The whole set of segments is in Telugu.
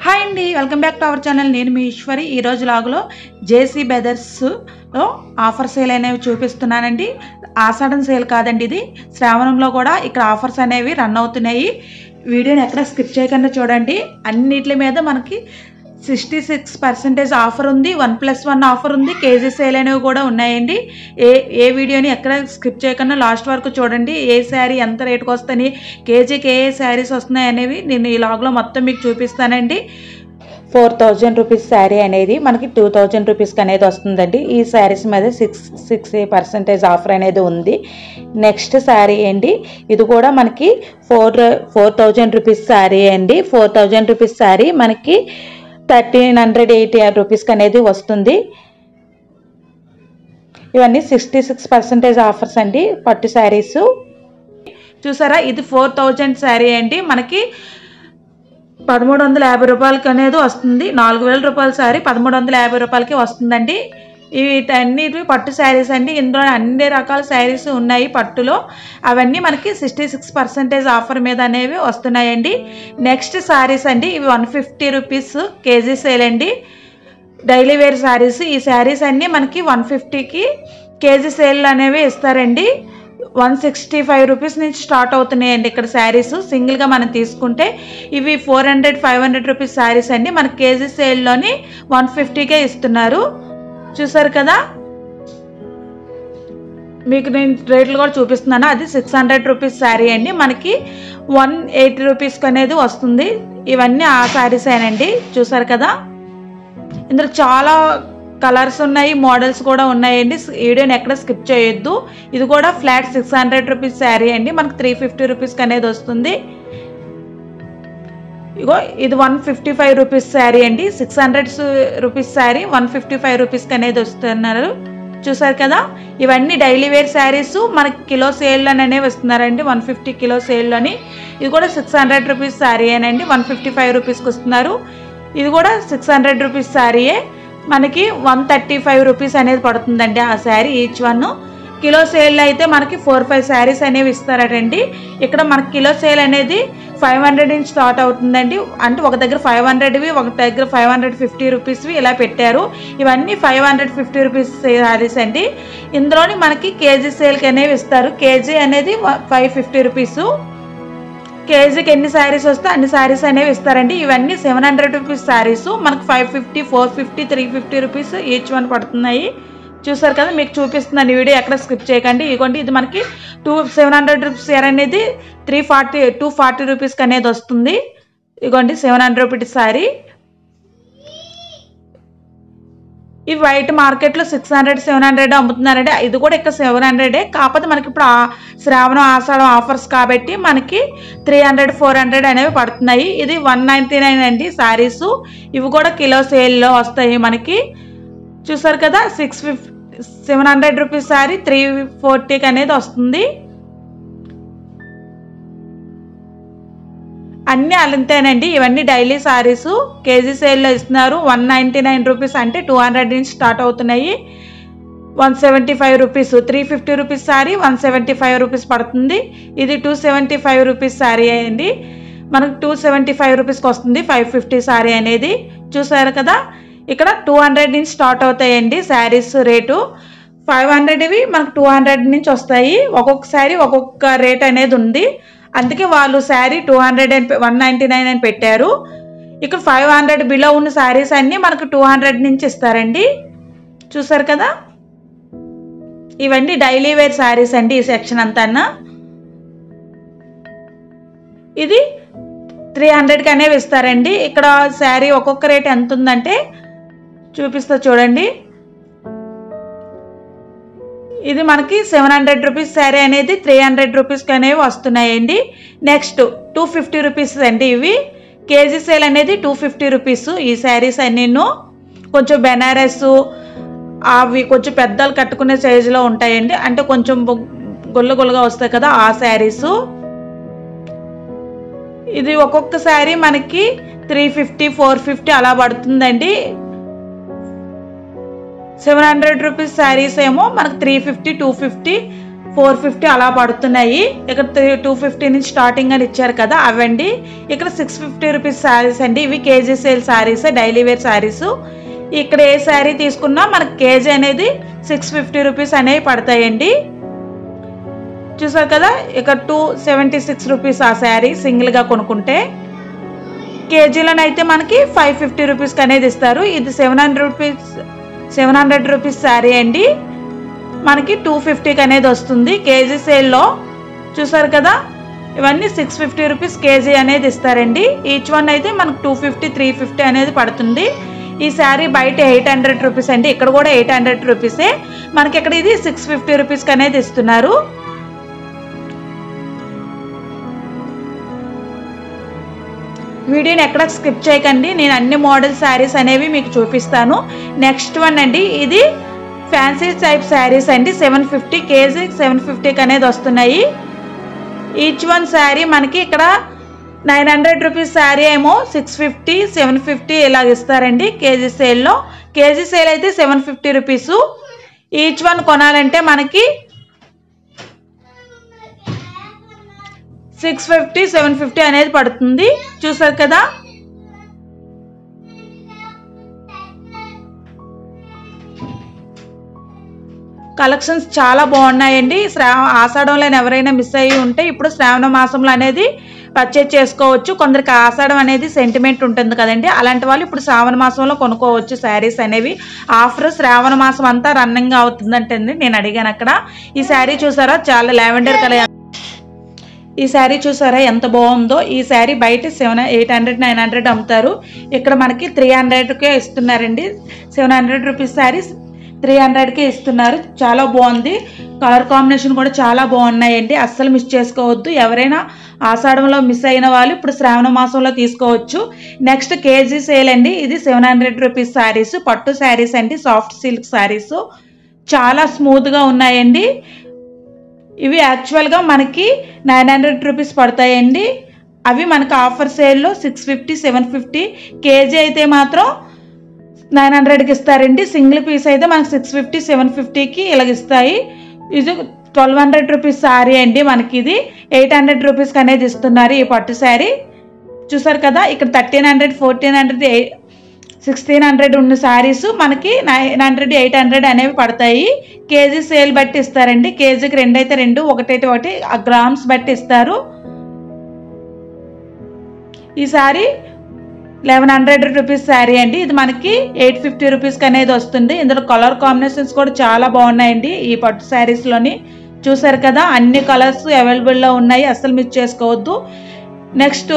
హాయ్ అండి, welcome back to our channel. నేను మీ ఈశ్వరి. ఈరోజు లాగులో జేసీ బ్రదర్స్లో ఆఫర్ సేల్ అనేవి చూపిస్తున్నానండి. ఆషాఢం సేల్ కాదండి, ఇది శ్రావణంలో కూడా ఇక్కడ ఆఫర్స్ అనేవి రన్ అవుతున్నాయి. వీడియోని ఎక్కడ స్కిప్ చేయకుండా చూడండి. అన్నిటి మీద మనకి 66% ఆఫర్ ఉంది, 1+1 ఆఫర్ ఉంది, కేజీ సేల్ అనేవి కూడా ఉన్నాయండి. ఏ వీడియోని ఎక్కడ స్కిప్ చేయకుండా లాస్ట్ వరకు చూడండి. ఏ శారీ ఎంత రేటుకి వస్తాయి, కేజీకి ఏ శారీస్ వస్తున్నాయి అనేవి నేను ఈ లాగ్లో మొత్తం మీకు చూపిస్తానండి. 4000 రూపీస్ శారీ అనేది మనకి 2000 రూపీస్కి అనేది వస్తుందండి. ఈ శారీస్ మీద 60% ఆఫర్ అనేది ఉంది. నెక్స్ట్ శారీ అండి, ఇది కూడా మనకి 4000 రూపీస్ శారీ అండి. 4000 రూపీస్ శారీ మనకి 1380 రూపీస్కి అనేది వస్తుంది. ఇవన్నీ 66% ఆఫర్స్ అండి. పట్టు శారీస్ చూసారా, ఇది 4000 శారీ అండి. మనకి 1350 రూపాయలకి అనేది వస్తుంది. 4000 రూపాయల శారీ 1350 రూపాయలకి వస్తుందండి. వీటన్నిటి పట్టు శారీస్ అండి. ఇందులో అన్ని రకాల శారీస్ ఉన్నాయి పట్టులో. అవన్నీ మనకి 66% ఆఫర్ మీద అనేవి వస్తున్నాయండి. నెక్స్ట్ శారీస్ అండి, ఇవి 150 రూపీస్ కేజీ సేల్ అండి. Daily wear saris. ఈ శారీస్ అన్నీ మనకి 150కి కేజీ సేల్ అనేవి ఇస్తారండి. 165 రూపీస్ నుంచి స్టార్ట్ అవుతున్నాయండి ఇక్కడ శారీస్. సింగిల్గా మనం తీసుకుంటే ఇవి 400-500 రూపీస్ శారీస్ అండి. మన కేజీ సేల్లోని 150కే ఇస్తున్నారు. చూసారు కదా, మీకు నేను రేట్లు కూడా చూపిస్తున్నాను. అది 600 రూపీస్ శారీ అండి. మనకి 180 రూపీస్కి అనేది వస్తుంది. ఇవన్నీ ఆ శారీసేనండి. చూసారు కదా, ఇందులో చాలా కలర్స్ ఉన్నాయి, మోడల్స్ కూడా ఉన్నాయండి. వీడియోని ఎక్కడ స్కిప్ చేయొద్దు. ఇది కూడా ఫ్లాట్ 600 రూపీస్ శారీ అండి. మనకి 350 రూపీస్కి అనేది వస్తుంది. ఇగో ఇది 155 రూపీస్ శారీ అండి. 600 రూపీస్ శారీ 155 రూపీస్కి అనేది వస్తున్నారు. చూసారు కదా, ఇవన్నీ డైలీ వేర్ శారీస్ మనకి కిలో సేల్లోనే అనేవి వస్తున్నారండి. 150 కిలో సేల్లోని. ఇది కూడా 600 రూపీస్ శారీ అనండి. 155 రూపీస్కి వస్తున్నారు. ఇది కూడా 600 రూపీస్ శారీయే. మనకి 135 రూపీస్ అనేది పడుతుందండి ఆ sari each one. Kilo sale అయితే మనకి 4-5 శారీస్ అనేవి ఇస్తారటండి. ఇక్కడ మనకి కిలో సేల్ అనేది 500 నుంచి స్టార్ట్ అవుతుందండి. అంటే ఒక దగ్గర 500వి, ఒక దగ్గర 550 రూపీస్వి ఇలా పెట్టారు. ఇవన్నీ 550 రూపీస్ శారీస్ అండి. ఇందులోని మనకి కేజీ సేల్కి అనేవి ఇస్తారు. కేజీ అనేది 550 రూపీసు. కేజీకి ఎన్ని శారీస్ వస్తే అన్ని శారీస్ అనేవి ఇస్తారండి. ఇవన్నీ 700 రూపీస్ శారీస్ మనకు 550, 450, 350 రూపీస్ ఈచ్ వన్ పడుతున్నాయి. చూసారు కదా, మీకు చూపిస్తున్నాను. వీడియో ఎక్కడ స్కిప్ చేయకండి. ఇదిగోండి, ఇది మనకి 700 రూపీస్ శారీ అనేది 240 రూపీస్కి అనేది వస్తుంది. ఇదిగోండి 700 రూపీస్ శారీ. ఈ వైట్ మార్కెట్లో 600-700 అమ్ముతున్నారండి. ఇది కూడా ఇక్కడ 700. కాకపోతే మనకి ఇప్పుడు శ్రావణం ఆషాఢం ఆఫర్స్ కాబట్టి మనకి 300-400 అనేవి పడుతున్నాయి. ఇది 199 అండి శారీస్. ఇవి కూడా కిలో సేల్లో వస్తాయి మనకి. చూసారు కదా, 700 రూపీస్ శారీ 340కి అనేది వస్తుంది. అన్నీ అంతేనండి. ఇవన్నీ డైలీ శారీస్ కేజీ సేల్లో ఇస్తున్నారు. 199 రూపీస్ అంటే 200 నుంచి స్టార్ట్ అవుతున్నాయి. 175 రూపీస్, 350 రూపీస్ శారీ 175 రూపీస్ పడుతుంది. ఇది 275 రూపీస్ శారీ అండి. మనకు 275 రూపీస్కి వస్తుంది 550 శారీ అనేది. చూసారు కదా, ఇక్కడ 200 నుంచి స్టార్ట్ అవుతాయండి శారీస్ రేటు. 500వి మనకు 200 నుంచి వస్తాయి. ఒక్కొక్క శారీ ఒక్కొక్క రేట్ అనేది ఉంది. అందుకే వాళ్ళు శారీ 199 అని పెట్టారు. ఇక్కడ 500 బిలో ఉన్న శారీస్ అన్నీ మనకు 200 నుంచి ఇస్తారండి. చూసారు కదా, ఇవన్నీ డైలీ వేర్ శారీస్ అండి. ఈ సెక్షన్ అంతా ఇది 300కి అనేవి ఇస్తారండి. ఇక్కడ శారీ ఒక్కొక్క రేట్ ఎంత ఉందంటే చూపిస్తా చూడండి. ఇది మనకి 700 రూపీస్ శారీ అనేది 300 రూపీస్కి అనేవి వస్తున్నాయండి. నెక్స్ట్ 250 రూపీస్ అండి. ఇవి కేజీ సేల్ అనేది 250 రూపీస్. ఈ శారీస్ అన్నీను కొంచెం బెనారస్ అవి కొంచెం పెద్దలు కట్టుకునే సైజులో ఉంటాయండి. అంటే కొంచెం గుల్లగా వస్తాయి కదా ఆ శారీస్. ఇది ఒక్కొక్క శారీ మనకి 350-450 అలా పడుతుందండి. 700 రూపీస్ శారీస్ ఏమో మనకు 350, 250, 450 అలా పడుతున్నాయి. ఇక్కడ 250 నుంచి స్టార్టింగ్ అని ఇచ్చారు కదా అవండి. ఇక్కడ 650 రూపీస్ శారీస్ అండి. ఇవి KG sale saris, daily wear saris. ఇక్కడ ఏ శారీ తీసుకున్నా మనకి కేజీ అనేది 650 రూపీస్ అనేవి పడతాయండి. చూసారు కదా, ఇక్కడ 276 రూపీస్ ఆ శారీ సింగిల్గా కొనుక్కుంటే. కేజీలోనైతే మనకి 550 రూపీస్కి అనేది ఇస్తారు. ఇది 700 రూపీస్ శారీ అండి. మనకి 250కి అనేది వస్తుంది కేజీ సేల్లో. చూసారు కదా, ఇవన్నీ 650 రూపీస్ కేజీ అనేది ఇస్తారండి. ఈచ్ వన్ అయితే మనకు 250, 350 అనేది పడుతుంది. ఈ శారీ బయట 800 రూపీస్ అండి. ఇక్కడ కూడా 800 రూపీసే. మనకి ఇక్కడ ఇది 650 రూపీస్కి అనేది ఇస్తున్నారు. వీడియోని ఎక్కడ స్కిప్ చేయకండి, నేను అన్ని మోడల్ శారీస్ అనేవి మీకు చూపిస్తాను. నెక్స్ట్ వన్ అండి, ఇది ఫ్యాన్సీ టైప్ శారీస్ అండి. 750 కేజీ 750కి అనేది వస్తున్నాయి. ఈచ్ వన్ శారీ మనకి ఇక్కడ 900 రూపీస్ శారీ ఏమో 650, 750 ఇలా ఇస్తారండి కేజీ సేల్లో. కేజీ సేల్ అయితే 750 రూపీస్. ఈచ్ వన్ కొనాలంటే మనకి 650, 750 అనేది పడుతుంది. చూసారు కదా, కలెక్షన్స్ చాలా బాగున్నాయండి. ఆషాఢంలో ఎవరైనా మిస్ అయ్యి ఉంటే ఇప్పుడు శ్రావణ మాసంలో అనేది పర్చేజ్ చేసుకోవచ్చు. కొందరికి ఆషాఢం అనేది సెంటిమెంట్ ఉంటుంది కదండి, అలాంటి వాళ్ళు ఇప్పుడు శ్రావణ మాసంలో కొనుక్కోవచ్చు శారీస్ అనేవి. ఆఫ్టర్ శ్రావణ మాసం అంతా రన్నింగ్ అవుతుందంటండి. నేను అడిగాను అక్కడ. ఈ శారీ చూసారా, చాలా లావెండర్ కలర్. ఈ శారీ చూసారా ఎంత బాగుందో. ఈ శారీ బయట 800, 900 అమ్ముతారు. ఇక్కడ మనకి 300కే ఇస్తున్నారండి. 700 రూపీస్ శారీ 300కే ఇస్తున్నారు. చాలా బాగుంది. కలర్ కాంబినేషన్ కూడా చాలా బాగున్నాయండి. అస్సలు మిస్ చేసుకోవద్దు. ఎవరైనా ఆషాఢంలో మిస్ అయిన వాళ్ళు ఇప్పుడు శ్రావణ మాసంలో తీసుకోవచ్చు. నెక్స్ట్ కేజీ సేల్ అండి. ఇది 700 రూపీస్ శారీస్, పట్టు శారీస్ అండి, సాఫ్ట్ సిల్క్ శారీస్. చాలా స్మూత్గా ఉన్నాయండి. ఇవి యాక్చువల్గా మనకి 900 రూపీస్ పడతాయండి. అవి మనకు ఆఫర్ సేల్లో 650, 750. కేజీ అయితే మాత్రం 900కి ఇస్తారండి. సింగిల్ పీస్ అయితే మనకు 650, 750కి ఇలాగిస్తాయి. ఇది 1200 రూపీస్ శారీ అండి. మనకి ఇది 800 రూపీస్కి అనేది ఇస్తున్నారు ఈ పట్టు శారీ. చూసారు కదా, ఇక్కడ 1300, 1400, 1600 ఉన్న శారీస్ మనకి 900, 800 అనేవి పడతాయి. కేజీ సేల్ బట్టి ఇస్తారండి. కేజీకి 2 అయితే 2, 1 అయితే 1 గ్రామ్స్ బట్టి ఇస్తారు. ఈ శారీ 1100 రూపీస్ శారీ అండి. ఇది మనకి 850 రూపీస్కి అనేది వస్తుంది. ఇందులో కలర్ కాంబినేషన్స్ కూడా చాలా బాగున్నాయండి ఈ పట్టు శారీస్లోని. చూసారు కదా, అన్ని కలర్స్ అవైలబుల్లో ఉన్నాయి. అస్సలు మిస్ చేసుకోవద్దు. Next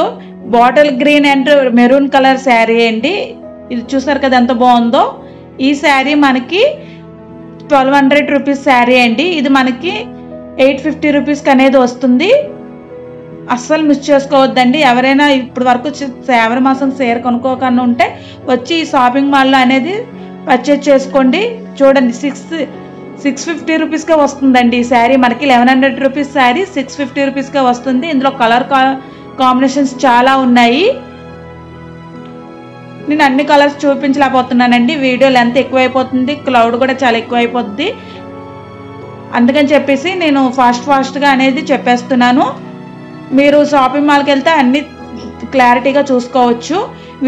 bottle green and maroon colour sari అండి. ఇది చూసారు కదా ఎంత బాగుందో. ఈ శారీ మనకి 1200 రూపీస్ శారీ అండి. ఇది మనకి 850 రూపీస్కి అనేది వస్తుంది. అస్సలు మిస్ చేసుకోవద్దండి. ఎవరైనా ఇప్పుడు వరకు శ్రావణ మాసం సేర్ కొనుక్కోకుండా ఉంటే వచ్చి ఈ షాపింగ్ మాల్లో అనేది పర్చేజ్ చేసుకోండి. చూడండి, 650 రూపీస్కే వస్తుందండి ఈ శారీ. మనకి 1100 రూపీస్ శారీ 650 రూపీస్కే వస్తుంది. ఇందులో కలర్ కాంబినేషన్స్ చాలా ఉన్నాయి. నేను అన్ని కలర్స్ చూపించలేకపోతున్నానండి. వీడియో లెంత్ ఎక్కువైపోతుంది, క్లౌడ్ కూడా చాలా ఎక్కువైపోతుంది. అందుకని చెప్పేసి నేను ఫాస్ట్గా అనేది చెప్పేస్తున్నాను. మీరు షాపింగ్ మాల్కి వెళ్తే అన్ని క్లారిటీగా చూసుకోవచ్చు.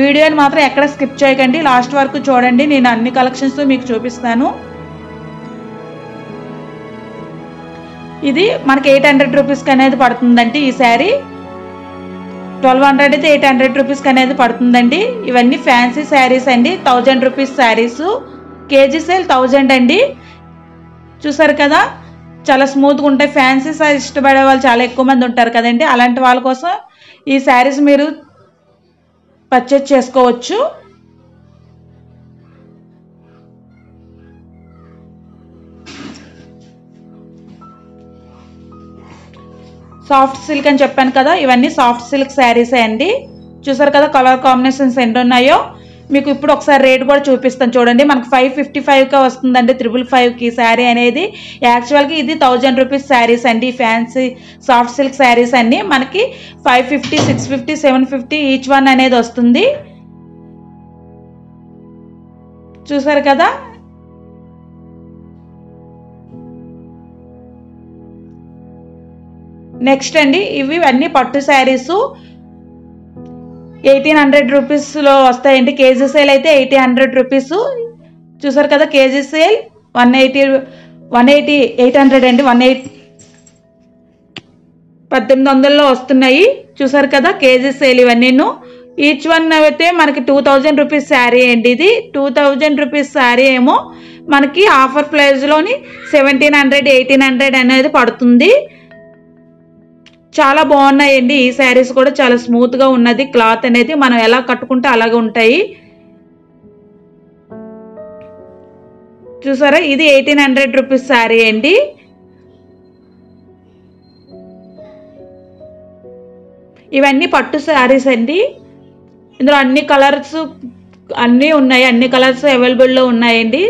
వీడియోని మాత్రం ఎక్కడ స్కిప్ చేయకండి, లాస్ట్ వరకు చూడండి. నేను అన్ని కలెక్షన్స్ మీకు చూపిస్తాను. ఇది మనకి 800 రూపీస్కి అనేది పడుతుందండి ఈ శారీ. 1200 అయితే 800 రూపీస్కి అనేది పడుతుందండి. ఇవన్నీ ఫ్యాన్సీ శారీస్ అండి. 1000 రూపీస్ శారీస్. కేజీ సేల్ 1000 అండి. చూసారు కదా, చాలా స్మూత్గా ఉంటాయి. ఫ్యాన్సీ శారీ ఇష్టపడే వాళ్ళు చాలా ఎక్కువ మంది ఉంటారు కదండి. అలాంటి వాళ్ళ కోసం ఈ శారీస్ మీరు పర్చేజ్ చేసుకోవచ్చు. సాఫ్ట్ సిల్క్ అని చెప్పాను కదా, ఇవన్నీ సాఫ్ట్ సిల్క్ శారీసే అండి. చూసారు కదా కలర్ కాంబినేషన్స్ ఎన్ని ఉన్నాయో. మీకు ఇప్పుడు ఒకసారి రేట్ కూడా చూపిస్తాను చూడండి. మనకు 555కే వస్తుందండి 555కి శారీ అనేది. యాక్చువల్గా ఇది 1000 రూపీస్ శారీస్ అండి. ఫ్యాన్సీ సాఫ్ట్ సిల్క్ శారీస్ అన్ని మనకి 550, 650, 750 ఈచ్ వన్ అనేది వస్తుంది. చూసారు కదా, నెక్స్ట్ అండి ఇవి అన్ని పట్టు శారీస్ 1800 రూపీస్లో వస్తాయండి. కేజీ సేల్ అయితే 1800 రూపీస్. చూసారు కదా, కేజీ సేల్ 180 800 అండి. 1800లో వస్తున్నాయి. చూసారు కదా కేజీ సేల్ ఇవన్నీ. ఈచ్ వన్ అయితే మనకి 2000 రూపీస్ శారీ అండి. ఇది 2000 రూపీస్ శారీ ఏమో మనకి ఆఫర్ ప్రైస్లోని 1700 1800 అనేది పడుతుంది. చాలా బాగున్నాయండి ఈ శారీస్ కూడా. చాలా స్మూత్గా ఉన్నది క్లాత్ అనేది. మనం ఎలా కట్టుకుంటే అలాగే ఉంటాయి. చూసారా, ఇది 1800 రూపీస్ శారీ అండి. ఇవన్నీ పట్టు శారీస్ అండి. ఇందులో అన్ని కలర్స్ అన్నీ ఉన్నాయి. అన్ని కలర్స్ అవైలబుల్లో ఉన్నాయండి.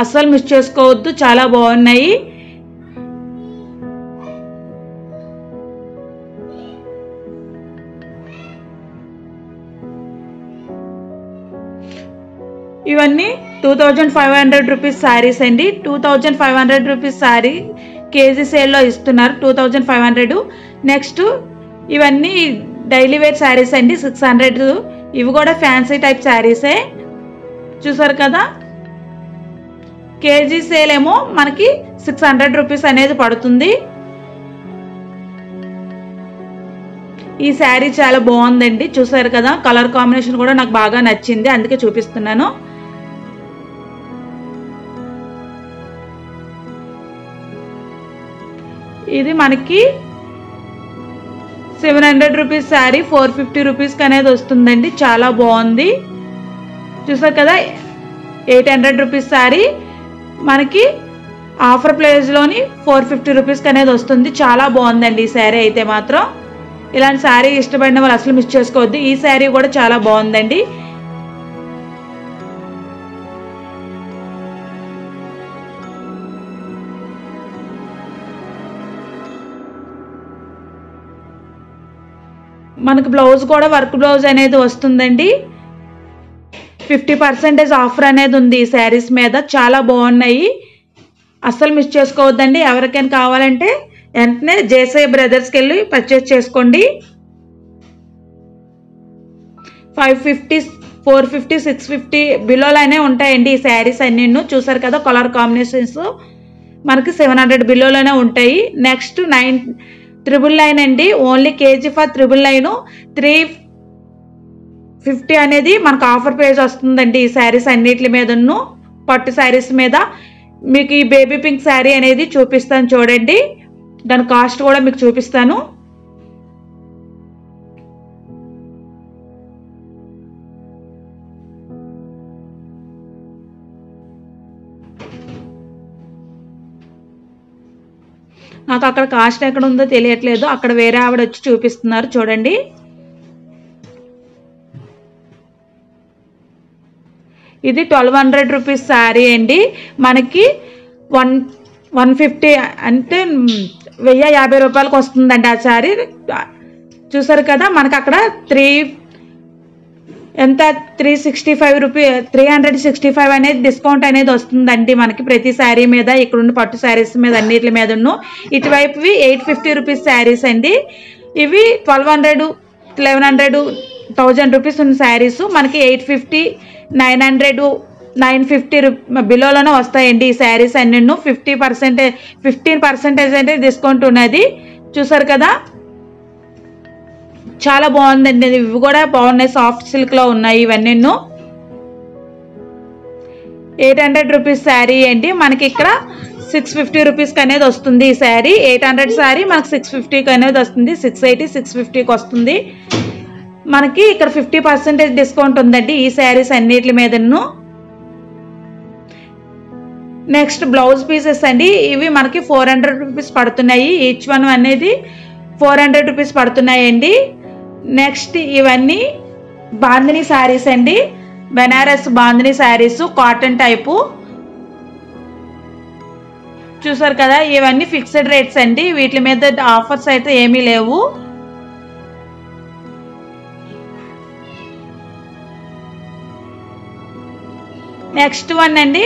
అస్సలు మిస్ చేసుకోవద్దు, చాలా బాగున్నాయి. ఇవన్నీ 2500 రూపీస్ శారీస్ అండి. 2500 రూపీస్ శారీ కేజీ సేల్లో ఇస్తున్నారు, 2500. నెక్స్ట్ ఇవన్నీ డైలీ వేర్ శారీస్ అండి, 600. ఇవి కూడా ఫ్యాన్సీ టైప్ శారీసే. చూసారు కదా, కేజీ సేల్ ఏమో మనకి 600 రూపీస్ అనేది పడుతుంది. ఈ శారీ చాలా బాగుందండి. చూసారు కదా, కలర్ కాంబినేషన్ కూడా నాకు బాగా నచ్చింది, అందుకే చూపిస్తున్నాను. ఇది మనకి 700 రూపీస్ శారీ 450 రూపీస్కి అనేది వస్తుందండి. చాలా బాగుంది. చూసారు కదా, 800 రూపీస్ శారీ మనకి ఆఫర్ ప్రైస్లోని 450 రూపీస్కి అనేది వస్తుంది. చాలా బాగుందండి ఈ శారీ అయితే మాత్రం. ఇలాంటి శారీ ఇష్టపడిన వాళ్ళు అసలు మిస్ చేసుకోవద్దు. ఈ శారీ కూడా చాలా బాగుందండి. మనకు బ్లౌజ్ కూడా వర్క్ బ్లౌజ్ అనేది వస్తుందండి. 50% ఆఫర్ అనేది ఉంది ఈ శారీస్ మీద. చాలా బాగున్నాయి, అస్సలు మిస్ చేసుకోవద్దండి. ఎవరికైనా కావాలంటే వెంటనే జేసీ బ్రదర్స్కి వెళ్ళి పర్చేస్ చేసుకోండి. 550 450 650 బిలోలోనే ఉంటాయండి ఈ శారీస్ అన్నీ. చూసారు కదా, కలర్ కాంబినేషన్స్ మనకి 700 బిలోలోనే ఉంటాయి. నెక్స్ట్ 999 అండి. ఓన్లీ కేజీ ఫర్ 999 350 అనేది మనకు ఆఫర్ ప్రైస్ వస్తుందండి ఈ శారీస్ అన్నిటి మీదను. పట్టు శారీస్ మీద మీకు ఈ బేబీ పింక్ శారీ అనేది చూపిస్తాను చూడండి. దాని కాస్ట్ కూడా మీకు చూపిస్తాను. నాకు అక్కడ కాస్ట్ ఎక్కడ ఉందో తెలియట్లేదు, అక్కడ వేరే ఆవిడ వచ్చి చూపిస్తున్నారు చూడండి. ఇది 1200 రూపీస్ శారీ అండి. మనకి 150 అంటే 1050 రూపాయలకు వస్తుందండి ఆ శారీ. చూసారు కదా, మనకు అక్కడ 365 అనేది డిస్కౌంట్ అనేది వస్తుందండి మనకి ప్రతి శారీ మీద. ఇక్కడున్న పట్టు శారీస్ మీద అన్నిటి మీద. ఇటువైపువి 850 రూపీస్ శారీస్ అండి. ఇవి 1200 1100 1000 రూపీస్ ఉన్న శారీస్ మనకి 850 900 950 బిలోలోనే వస్తాయండి ఈ శారీస్ అన్నీ. 15% అంటే డిస్కౌంట్ ఉన్నది. చూసారు కదా, చాలా బాగుందండి. ఇవి కూడా బాగున్నాయి, సాఫ్ట్ సిల్క్లో ఉన్నాయి ఇవన్నీ. 800 రూపీస్ శారీ అండి. మనకి ఇక్కడ 650 రూపీస్కి అనేది వస్తుంది ఈ శారీ. 800 శారీ మనకి 650కి అనేది వస్తుంది. 680 650కి వస్తుంది మనకి. ఇక్కడ 50% డిస్కౌంట్ ఉందండి ఈ శారీస్ అన్నిటి మీదను. నెక్స్ట్ బ్లౌజ్ పీసెస్ అండి. ఇవి మనకి 400 రూపీస్ పడుతున్నాయి. ఈచ్ వన్ అనేది 400 రూపీస్ పడుతున్నాయండి. నెక్స్ట్ ఇవన్నీ బాందిని శారీస్ అండి. Banaras bandhani saris cotton type. చూసారు కదా, ఇవన్నీ ఫిక్స్డ్ రేట్స్ అండి. వీటి మీద ఆఫర్స్ అయితే ఏమీ లేవు. నెక్స్ట్ వన్ అండి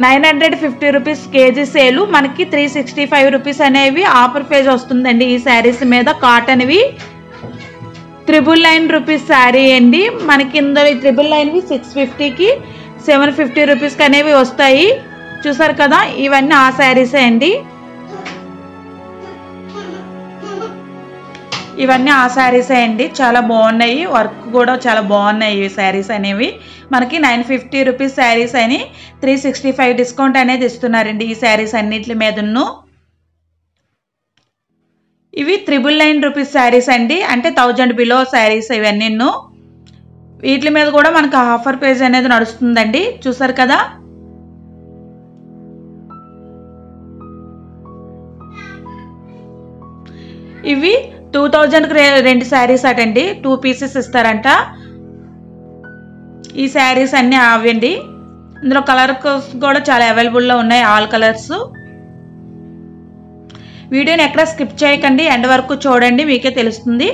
950 రూపీస్ కేజీ సేలు, మనకి 365 రూపీస్ అనేవి ఆఫర్ పేజ్ వస్తుందండి ఈ శారీస్ మీద. కాటన్వి 999 రూపీస్ శారీ అండి. మనకి ఇందులో 999వి 650కి 750 రూపీస్కి అనేవి వస్తాయి. చూసారు కదా, ఇవన్నీ ఆ శారీసే అండి. ఇవన్నీ ఆ శారీసే అండి. చాలా బాగున్నాయి, వర్క్ కూడా చాలా బాగున్నాయి ఈ శారీస్ అనేవి. మనకి 950 రూపీస్ శారీస్ అని 365 డిస్కౌంట్ అనేది ఇస్తున్నారండి ఈ శారీస్ అన్నిటి మీదను. ఇవి 999 రూపీస్ శారీస్ అండి, అంటే 1000 బిలో శారీస్ ఇవన్నీ. వీటి మీద కూడా మనకు ఆఫర్ పేజ్ అనేది నడుస్తుందండి. చూసారు కదా, ఇవి 2000కి 2 శారీస్ అటండి, 2 పీసెస్ ఇస్తారంట. ఈ శారీస్ అన్నీ అవండి. ఇందులో కలర్స్ కూడా చాలా అవైలబుల్లో ఉన్నాయి, ఆల్ కలర్స్. వీడియోని ఎక్కడ స్కిప్ చేయకండి, ఎండ్ వరకు చూడండి, మీకే తెలుస్తుంది.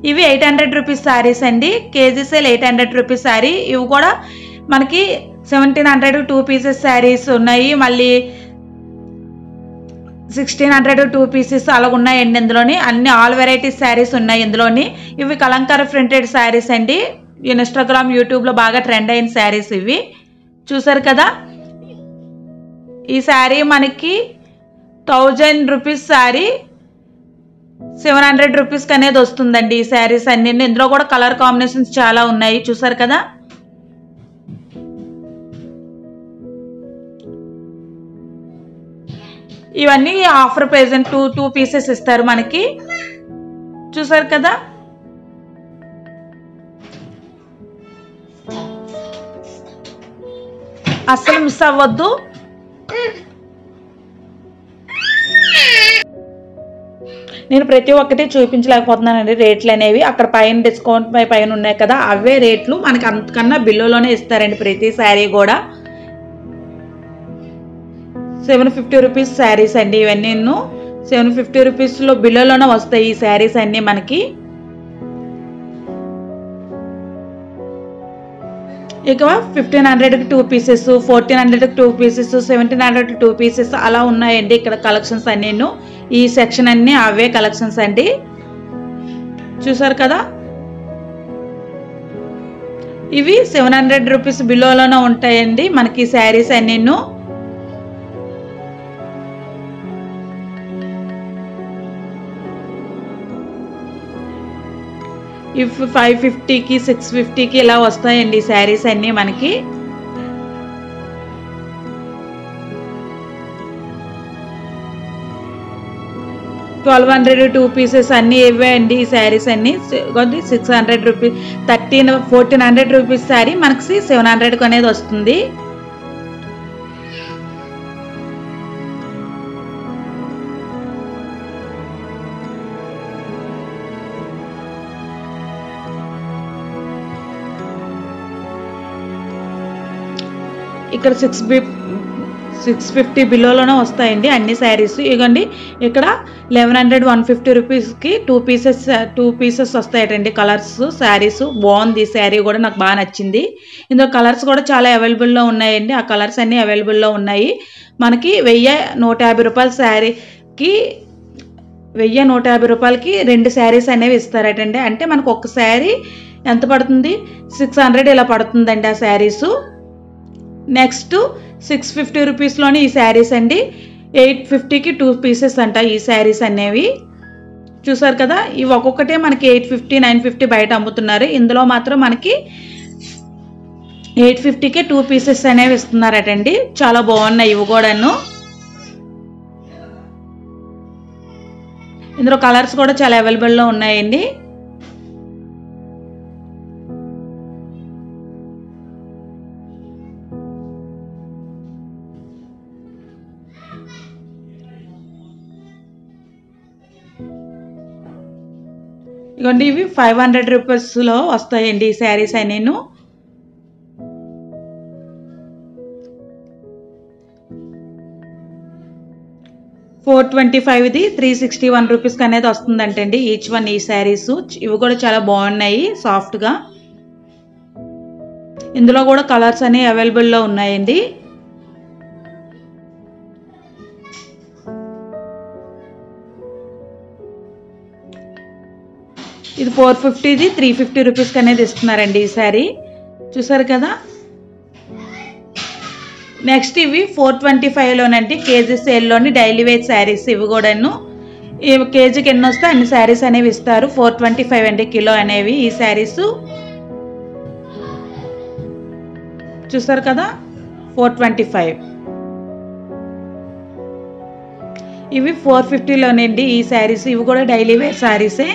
ఇవి 800 రూపీస్ శారీస్ అండి, కేజీ సేల్ 800 రూపీస్ శారీ. ఇవి కూడా మనకి 1700 2 పీసెస్ శారీస్ ఉన్నాయి, మళ్ళీ 1600 2 పీసెస్ అలా ఉన్నాయండి. ఇందులోని అన్ని ఆల్ వెరైటీస్ శారీస్ ఉన్నాయి ఇందులోని. ఇవి కలంకారీ ప్రింటెడ్ శారీస్ అండి, ఇన్స్టాగ్రామ్ యూట్యూబ్లో బాగా ట్రెండ్ అయిన శారీస్ ఇవి. చూసారు కదా, ఈ శారీ మనకి 1000 రూపీస్ శారీ 700 రూపీస్కి అనేది వస్తుందండి ఈ శారీస్ అన్ని. ఇందులో కూడా కలర్ కాంబినేషన్స్ చాలా ఉన్నాయి. చూసారు కదా, ఇవన్నీ ఆఫర్ ప్రైజెంట్ 2 పీసెస్ ఇస్తారు మనకి. చూసారు కదా, అస్సలు మిస్ అవ్వద్దు. నేను ప్రతి ఒక్కటి చూపించలేకపోతున్నానండి రేట్లు అనేవి. అక్కడ పైన డిస్కౌంట్ పైన ఉన్నాయి కదా, అవే రేట్లు మనకి అంతకన్నా బిల్లులోనే ఇస్తారండి ప్రతి శారీ కూడా. 750 రూపీస్ శారీస్ అండి ఇవన్నీ. 750 రూపీస్లో బిల్లులోనే వస్తాయి ఈ శారీస్ అన్నీ మనకి. ఇక 1500కి 2 పీసెస్, 1400కి 2 పీసెస్, 1700కి 2 పీసెస్ అలా ఉన్నాయండి ఇక్కడ కలెక్షన్స్ అన్నీ. ఈ సెక్షన్ అన్నీ అవే కలెక్షన్స్ అండి. చూసారు కదా, ఇవి 700 రూపీస్ బిలోలోనే ఉంటాయండి మనకి శారీస్ అన్నీ. ఇవి 550కి 650కి ఇలా వస్తాయండి ఈ శారీస్ అన్నీ మనకి. $1200 2 పీసెస్ అన్నీ ఇవే అండి ఈ శారీస్ అన్నీ. 600 రూపీస్ 1400 రూపీస్ శారీ మనకి 700కి అనేది వస్తుంది. ఇక్కడ 650 బిలోలోనే వస్తాయండి అన్ని శారీస్. ఇగోండి ఇక్కడ 1100 150 రూపీస్కి 2 పీసెస్ వస్తాయటండి కలర్స్ శారీస్. బాగుంది ఈ శారీ కూడా, నాకు బాగా నచ్చింది. ఇందులో కలర్స్ కూడా చాలా అవైలబుల్లో ఉన్నాయండి, ఆ కలర్స్ అన్నీ అవైలబుల్లో ఉన్నాయి. మనకి 1150 రూపాయల శారీకి 1150 రూపాయలకి 2 శారీస్ అనేవి ఇస్తారటండి. అంటే మనకు ఒక శారీ ఎంత పడుతుంది, 600 ఇలా పడుతుందండి ఆ శారీసు. నెక్స్ట్ 650 రూపీస్లోని ఈ శారీస్ అండి, 850కి 2 పీసెస్ అంట ఈ శారీస్ అనేవి. చూసారు కదా, ఇవి ఒక్కొక్కటే మనకి 850 950 బయట అమ్ముతున్నారు. ఇందులో మాత్రం మనకి 850కే 2 పీసెస్ అనేవి ఇస్తున్నారటండి. చాలా బాగున్నాయి ఇవి కూడాను. ఇందులో కలర్స్ కూడా చాలా అవైలబుల్లో ఉన్నాయండి. ఇవ్వండి, ఇవి 500 రూపీస్లో వస్తాయండి ఈ శారీస్ అన్నీ. 425ది 361 రూపీస్కి అనేది వస్తుందంటండి ఈచ్ వన్ ఈ శారీస్. ఇవి కూడా చాలా బాగున్నాయి సాఫ్ట్గా. ఇందులో కూడా కలర్స్ అనేవి అవైలబుల్లో ఉన్నాయండి. ఇది 450ది 350 రూపీస్కి అనేది ఇస్తున్నారండి ఈ శారీ. చూసారు కదా. నెక్స్ట్ ఇవి 425లోనండి కేజీ సేల్లోని డైలీ వేర్ శారీస్. ఇవి కూడాను కేజీకి ఎన్ని వస్తే అన్ని శారీస్ అనేవి ఇస్తారు. 425 అండి కిలో అనేవి ఈ శారీస్. చూసారు కదా 425. ఇవి 450లోనండి ఈ శారీస్. ఇవి కూడా డైలీ వేర్ శారీసే.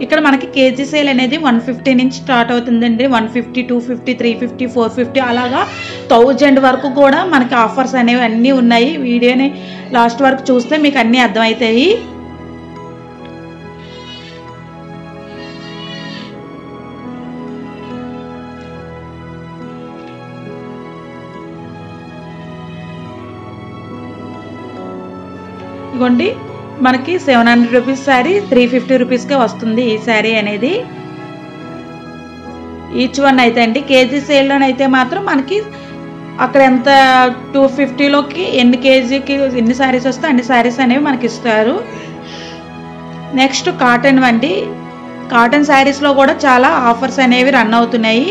ఇక్కడ మనకి కేజీ సేల్ అనేది 150 నుంచి స్టార్ట్ అవుతుందండి. 150, 250, 350, 450 అలాగా 1000 వరకు కూడా మనకి ఆఫర్స్ అనేవి అన్నీ ఉన్నాయి. వీడియోని లాస్ట్ వరకు చూస్తే మీకు అన్నీ అర్థమవుతాయి. ఇగోండి మనకి 700 రూపీస్ శారీ 350 రూపీస్కే వస్తుంది ఈ శారీ అనేది. ఈచ్ వన్ అయితే అండి కేజీ సేల్లోనైతే మాత్రం మనకి అక్కడ ఎంత 250లోకి ఎన్ని కేజీకి ఎన్ని శారీస్ వస్తే అన్ని శారీస్ అనేవి మనకి ఇస్తారు. నెక్స్ట్ కాటన్ అండి. కాటన్ శారీస్లో కూడా చాలా ఆఫర్స్ అనేవి రన్ అవుతున్నాయి.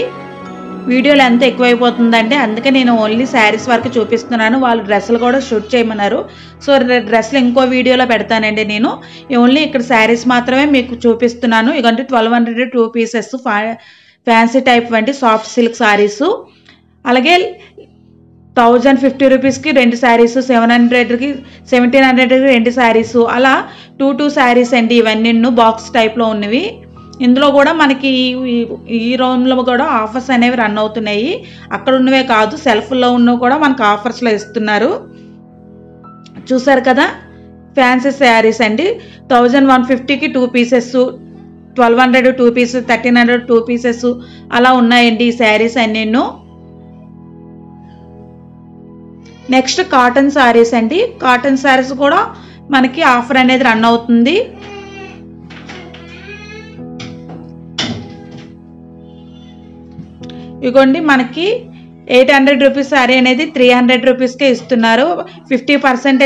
వీడియోలు ఎంత ఎక్కువైపోతుందంటే అందుకే నేను ఓన్లీ శారీస్ వరకు చూపిస్తున్నాను. వాళ్ళు డ్రెస్సులు కూడా షూట్ చేయమన్నారు. సో డ్రెస్సులు ఇంకో వీడియోలో పెడతానండి. నేను ఓన్లీ ఇక్కడ శారీస్ మాత్రమే మీకు చూపిస్తున్నాను. ఇకంటే 1200 2 పీసెస్ ఫ్యాన్సీ టైప్ వంటి సాఫ్ట్ సిల్క్ శారీస్. అలాగే 1050 రూపీస్కి 2 శారీస్, 700కి 1700కి 2 శారీస్, అలా 2 శారీస్ అండి. ఇవన్నీ బాక్స్ టైప్లో ఉన్నవి. ఇందులో కూడా మనకి ఈ రౌండ్లో కూడా ఆఫర్స్ అనేవి రన్ అవుతున్నాయి. అక్కడ ఉన్నవే కాదు సెల్ఫ్లో ఉన్నవి కూడా మనకు ఆఫర్స్లో ఇస్తున్నారు. చూసారు కదా ఫ్యాన్సీ శారీస్ అండి. 1150కి 2 పీసెస్, 1200 2 పీసెస్, 1300 2 పీసెస్ అలా ఉన్నాయండి ఈ శారీస్ అన్నీ. నెక్స్ట్ కాటన్ శారీస్ అండి. కాటన్ శారీస్ కూడా మనకి ఆఫర్ అనేది రన్ అవుతుంది. ఇగోండి మనకి 800 రూపీస్ శారీ అనేది 300 రూపీస్కే ఇస్తున్నారు. 50%